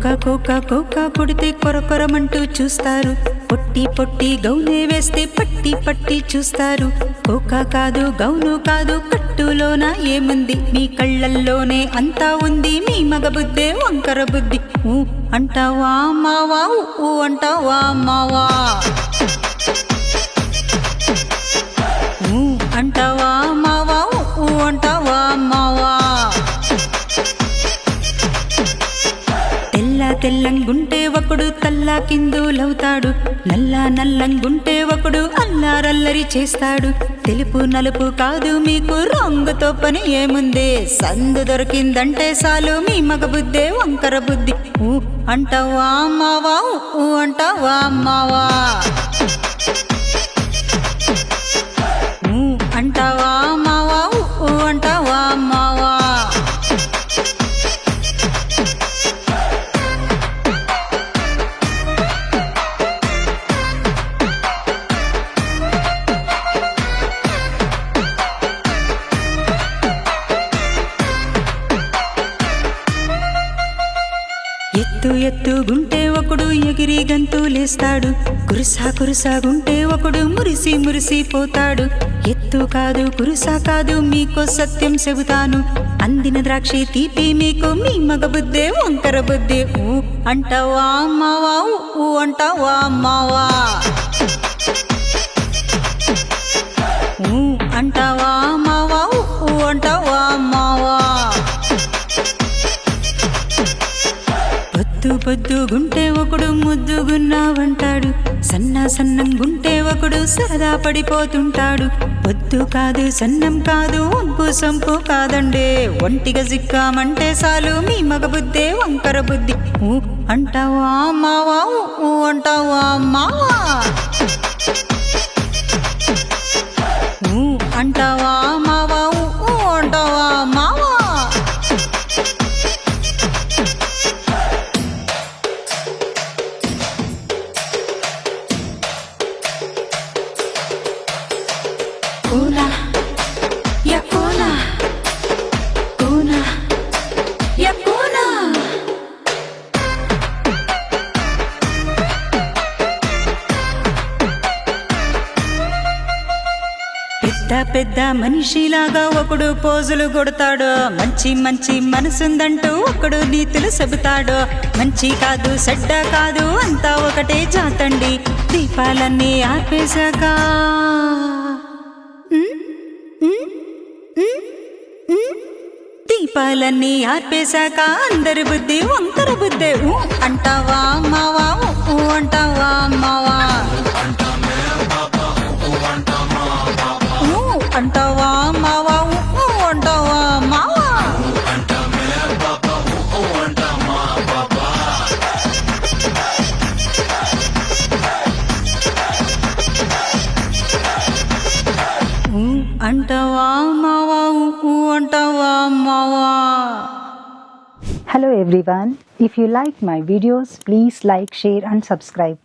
Cocoa పుడితే కొరకొరమంటూ చూస్తారు. పొట్టి పొట్టి గౌనే వేస్తే పట్టి పట్టి చూస్తారు. కోకా కాదు గౌను కాదు కట్టులోన ఏముంది, మీ కళ్ళల్లోనే అంతా ఉంది, మీ మగ బుద్ధే వంకర బుద్ధి. ఊ అంటావా మావా, ఊ అంటావా మావా, ఊ అంటావా మావా, ఊ అంటావా మావా. తెల్లంగుంటే ఒకడు తల్లా కిందులవుతాడు, నల్లంగుంటే ఒకడు అల్లారల్లరి చేస్తాడు. తెలుపు నలుపు కాదు మీకు రంగుతో పని ఏముంది, సందు దొరికిందంటే చాలు మీ మగ బుద్ధే వంకర బుద్ధి. ఊ అంటావా మావా, ఊ అంటావా మావా, ఊ అంటావా మావా, ఊ అంటావా మావా. ఎత్తుగుంటే ఒకడు ఎగిరి గంతులేస్తాడు, కురుసాగుంటే ఒకడు మురిసిపోతాడు. ఎత్తు కాదు కురుసా కాదు మీకో సత్యం చెబుతాను, అందిన ద్రాక్షి తీపి మీకు, మీ మగ బుద్ధే వంకర బుద్ధి. ఊ అంటావా మావా, ఊ అంటావా మావా, ఊ అంటావా మావా, ఊ అంటావా మావా. పొద్దుగుంటే ఒకడు ముద్దుగున్నావంటాడు, సన్నంగుంటే ఒకడు సరదా పడిపోతుంటాడు. పొద్దు కాదు సన్నం కాదు ఒంపు సొంపు కాదండే, ఒంటిగా సిక్కామంటే చాలు మీ మగ బుద్ధే వంకర బుద్ధి. ఊ అంటావా మావా, ఊ అంటావా మావా, ఊ అంటావా మావా, ఊ అంటావా మావా. Una, ya kuna, kuna, ya kuna. పెద్ద మనిషిలాగా ఒకడు పోజులు కొడతాడు, మంచి మనసుందంటూ ఒకడు నీతులు చెబుతాడు. మంచి కాదు చెడ్డ కాదు అంతా ఒకటే జాతండి, దీపాలన్నీ ఆర్పేశాక దీపాలన్నీ ఆర్పేశాక అందరి బుద్ధి వంకర బుద్ధే. ఊ అంటావా మావా, ఊ అంటావా మావా, ఊ అంటావా మావా, ఊ అంటావా మావా. ఊ అంటావా మావా, ఊ అంటావా మావా. Hello everyone. If you like my videos, please like, share and subscribe.